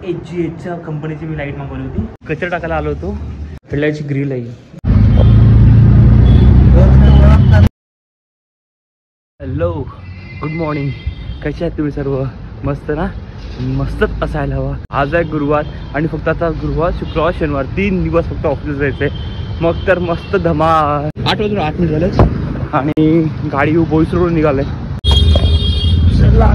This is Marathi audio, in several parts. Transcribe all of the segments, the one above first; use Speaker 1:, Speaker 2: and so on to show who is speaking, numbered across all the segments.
Speaker 1: HGHच्या कंपनीची मी लाईट मागवली होती. कचरा टाकायला आलो होतो. हेडलाईटची ग्रिल आहे. Hello, good morning. कसे आहेत तुम्ही सर्व? मस्त ना? मस्तच असायला हवा. आज आहे गुरुवार आणि फक्त आता गुरुवार, शुक्रवार, शनिवार 3 दिवस फक्त ऑफिस जायचं आहे. मग तर मस्त धमाल. 8 वाजून 8 निघालेच आणि गाडी बोईस रोड निघाले. चला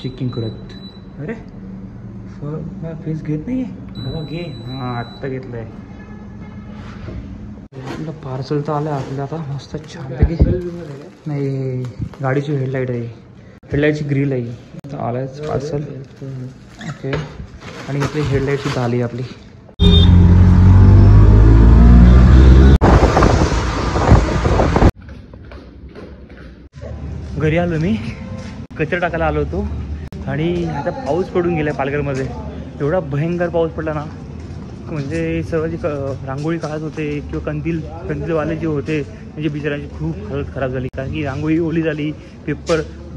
Speaker 1: चेकिंग करत. अरे फेस घेत नाही आहे. घे. हां, आत्ता घेतलंय. पार्सल तर आलं आपल्याला आता. मस्त छानपैकी. नाही, गाडीची हेडलाईट आहे. हेडलाईटची ग्रिल आहे. आलायच पार्सल. ओके. आणि इथे हेडलाईट सुद्धा आली आपली. घरी आलो मी. कचरा टाकायला आलो होतो आणि आता पाऊस पडून गेला आहे पालघरमध्ये. एवढा भयंकर पाऊस पडला ना, म्हणजे सर्व जे रांगोळी काढत होते किंवा कंदीलवाले जे होते म्हणजे बिचारांची खूप हालत खराब झाली. कारण की रांगोळी ओली झाली,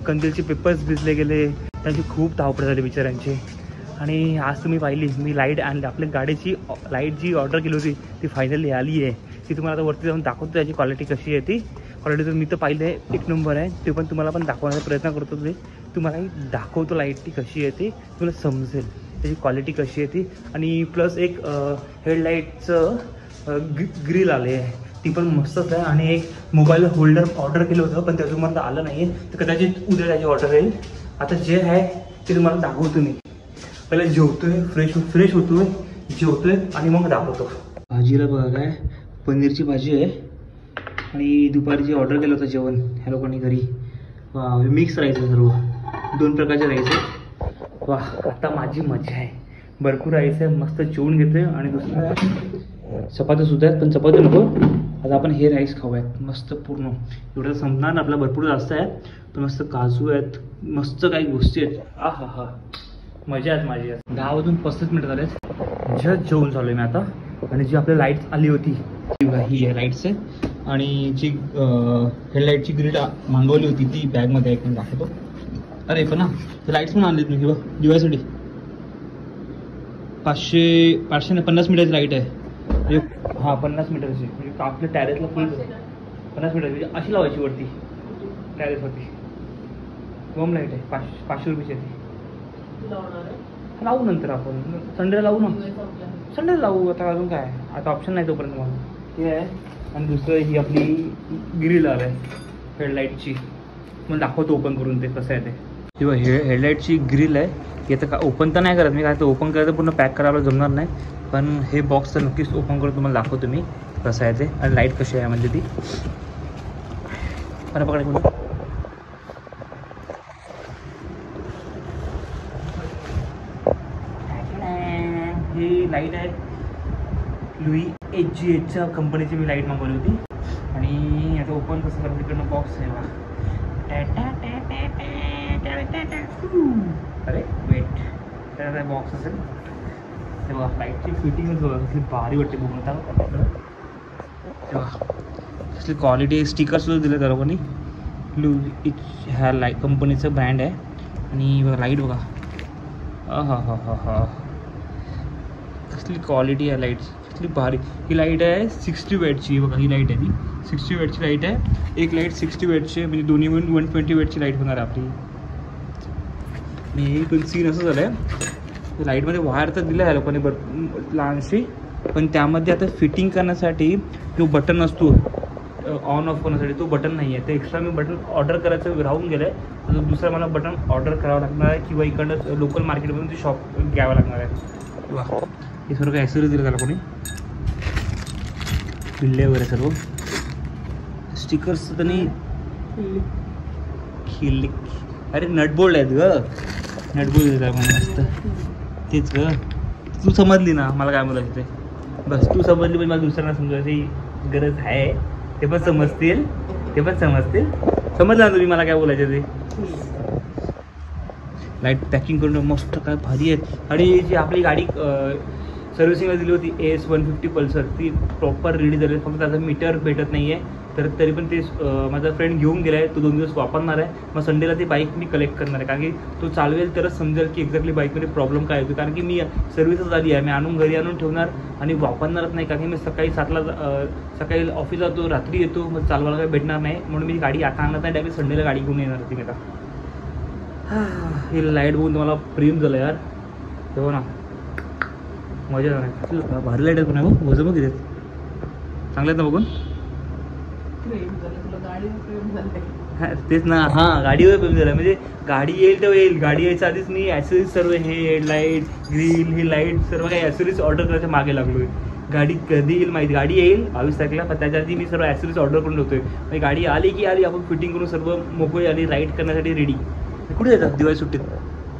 Speaker 1: कंदीलचे पेपर्स भिजले गेले, त्यांची खूप धावपळ झाली बिचारांची. आणि आज तुम्ही पाहिली मी लाईट आणली. आपल्या गाडीची लाईट जी ऑर्डर केली होती ती फायनली आली आहे. ती तुम्हाला आता वरती जाऊन दाखवतो. त्याची क्वालिटी कशी आहे ती. क्वालिटी तर मी तर पाहिलं आहे, 1 नंबर आहे. ते पण तुम्हाला पण दाखवण्याचा प्रयत्न करतो. ते तुम्हालाही दाखवतो लाईट ती कशी आहे ती तुम्हाला समजेल त्याची क्वालिटी कशी आहे ती. आणि प्लस एक हेडलाईटचं ग्रिल आले आहे, ती पण मस्तच आहे. आणि एक मोबाईल होल्डर ऑर्डर केलं होतं पण त्याचं मला आलं नाही आहे, तर कदाचित उद्या त्याची ऑर्डर येईल. आता जे आहे ते तुम्हाला दाखवतो मी. पहिले जेवतोय, फ्रेश होतोय, जेवतोय आणि मग दाखवतो. भाजीला बघा काय पनीरची भाजी आहे. आणि दुपारी जे ऑर्डर केलं होतं जेवण ह्या लोकांनी घरी, मिक्स राईस आहे सर्व, 2 प्रकारचे राईस आहे. वा, आता माझी मजा आहे. भरपूर राईस आहे, मस्त जेवून घेतोय. आणि दुसरं चपात्या सुद्धा आहेत, पण चपात्या नको. आता आपण हे राईस खाऊयात मस्त पूर्ण. एवढं संपणार ना आपला, भरपूर जास्त आहे. पण मस्त काजू आहेत, मस्त काही गोष्टी आहेत. हा हा, मजा आहे माझी. 10 वाजून 35 मिनिटं झाले. जस्ट जेवून चालू आहे मी आता. आणि जी आपली लाईट आली होती ही आहे लाईट्स आहे. आणि जी हेडलाईटची ग्रिल मागवली होती ती बॅगमध्ये आहे, दाखवतो. अरे पण ना ते लाईट्स पण आणलीत मी किंवा दिवाळीसाठी. 550 मीटरची लाईट आहे. हां, 50 मीटरची. म्हणजे आपल्या टॅरेसला फुल 50 मीटरची अशी लावायची वरती टॅरेसवरती. होम लाईट आहे. 500 रुपयाची आहे ती. लावू नंतर आपण संडेला लावू ना. संडेला लावू. आता अजून काय, आता ऑप्शन नाही तोपर्यंत मला. हे आहे. आणि दुसरं ही आपली ग्रिल आलं आहे हेडलाईटची. मग दाखवतो ओपन करून ते कसं आहे ते. किंवा हेडलाईटची ग्रिल आहे. हे तर ओपन तर नाही करत मी, काय तर ओपन करायचं पूर्ण पॅक करायला जमणार नाही. पण हे बॉक्स तर नक्कीच ओपन करून तुम्हाला दाखवतो मी कसं आहे ते. आणि लाईट कशी आहे म्हणजे ती पण पकडा. ही लाईट आहे लुई HGHच्या कंपनीची मी लाईट मागवली होती. आणि आता ओपन कसं करायचं, तिकडनं बॉक्स आहे बघा. अरे वेट, त्याचा बॉक्स असेल ते बघा. लाईटची फिटिंगच बघा कसली भारी वाटते बघून. तेव्हा कसली क्वालिटी. स्टिकरसुद्धा दिलं त्या लोकांनी. लुई ह्या कंपनीचं ब्रँड आहे. आणि बघा लाईट बघा. हा कसली क्वालिटी आहे लाईटची, कसली भारी. ही लाईट आहे 60 वॅटची. बघा ही लाईट आहे ती 60 वॅटची लाईट आहे. एक लाईट 60 वॅटची आहे, म्हणजे दोन्ही मिळून 120 वॅटची लाईट होणार आहे आपली. आणि पण सीन असं झालं आहे, लाईटमध्ये वायर तर दिलं आहे लोकांनी लहानशी, पण त्यामध्ये आता फिटिंग करण्यासाठी जो बटन असतो ऑन ऑफ करण्यासाठी तो बटन नाही आहे. ते एक्स्ट्रा मी बटन ऑर्डर करायचं राहून गेलं आहे. तर दुसरा मला बटन ऑर्डर करावं लागणार आहे किंवा इकडनं लोकल मार्केटमधून ते शॉप घ्यावं लागणार आहे. किंवा हे सर्व काही ॲक्सेसरीज दिलं त्याला कोणी. पिल्ले वगैरे सर्व स्टिकर्स त्यांनी खिल्ले. अरे नटबोल्ड आहेत ग, नटबोल्ड देतात मला मस्त. तेच ग, तू समजली ना मला काय बोलायचं ते. बस तू समजली पण मला दुसऱ्यांना समजायची गरज आहे. ते पण समजतील. समजलं ना तुम्ही मला काय बोलायचं ते. लाईट पॅकिंग करून मस्त काय भारी आहेत. आणि जी आपली गाडी सर्व्हिसिंगला दिली होती AS 150 पल्सर, ती प्रॉपर रेडी झाली. फक्त त्याचं मीटर भेटत नाही आहे. तर तरी पण ते माझा फ्रेंड घेऊन गेला आहे, तो 2 दिवस वापरणार आहे. मग संडेला ती बाईक मी कलेक्ट करणार आहे, कारण की तो चालवेल तरच समजेल की एक्झॅक्टली बाईकमध्ये प्रॉब्लेम काय होतो. कारण की मी सर्व्हिसच आली आहे, मी आणून घरी आणून ठेवणार आणि वापरणारच नाही, कारण की मी सकाळी 7ला सकाळी ऑफिस जातो, रात्री येतो, मग चालवायला काही भेटणार नाही. म्हणून मी गाडी आता आणत नाही, डायरेक्ट संडेला गाडी घेऊन येणार होती मी आता. ही लाईट बघून तुम्हाला प्रेम झालं यार, तेव्हा ना मजा नाही. भारी लाईट आहे पण आहे, वजन बघ किती चांगले आहेत ना बघून. तेच ना, हां गाडीवर प्रेम झालं. म्हणजे गाडी येईल तेव्हा येईल, गाडी यायच्या आधीच मी ॲक्सेसरीज सर्व हेड लाईट ग्रिल ही लाईट सर्व काही ॲक्सेसरीज ऑर्डर करायच्या मागे लागलो आहे. गाडी कधी येईल माहिती, गाडी येईल 22 तारखेला, पण त्याच्या आधी मी सर्व ॲक्सेसरीज ऑर्डर करून ठेवतोय. म्हणजे गाडी आली की आली, आपण फिटिंग करून सर्व मोकळी आली राईड करण्यासाठी रेडी. कुठे येतात दिवाळी सुट्टीत,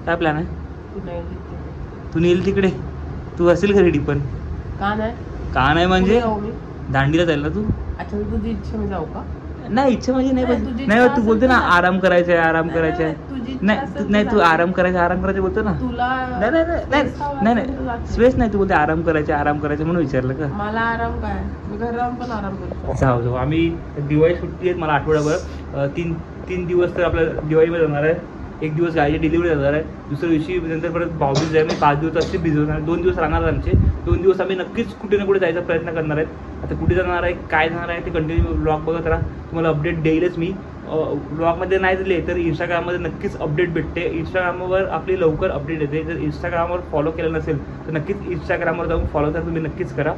Speaker 1: काय प्लॅन आहे? तू नेईल तिकडे, तू असेल का रेडी? पण
Speaker 2: का
Speaker 1: नाही म्हणजे दांडीला जाईल ना तू?
Speaker 2: अच्छा तुझी इच्छा मी जाऊ का?
Speaker 1: नाही इच्छा माझी नाही तू बोलते ना आराम करायचा आहे, आराम करायचा आहे. नाही तू आराम करायचं बोलतो ना. नाही स्पेस नाही, तू बोलते आराम करायचं म्हणून विचारलं का?
Speaker 2: मला आराम काय, मी घरी राहून पण आराम करतो.
Speaker 1: जाऊ आम्ही दिवाळी सुट्टी आहेत मला आठवड्याभर, तीन दिवस तर आपल्या दिवाळीमध्ये जाणार आहे. 1 दिवस गाडीची डिलिव्हरी जाणार आहे, दुसऱ्या दिवशी नंतर परत भाऊबीज आहे. मी 5 दिवस असे बिझी होणार, 2 दिवस राहणार आमचे. 2 दिवस आम्ही नक्कीच कुठे ना कुठे जायचा प्रयत्न करणार आहेत. आता कुठे जाणार आहे, काय जाणार आहे ते कंटिन्यू ब्लॉग बघत राहा, तुम्हाला अपडेट देईलच मी. ब्लॉगमध्ये नाही दिले तर इंस्टाग्राममध्ये नक्कीच अपडेट भेटते. इंस्टाग्रामवर आपली लवकर अपडेट येते. जर इंस्टाग्रामवर फॉलो केलं नसेल तर नक्कीच इंस्टाग्रामवर जाऊन फॉलो तर तुम्ही नक्कीच करा.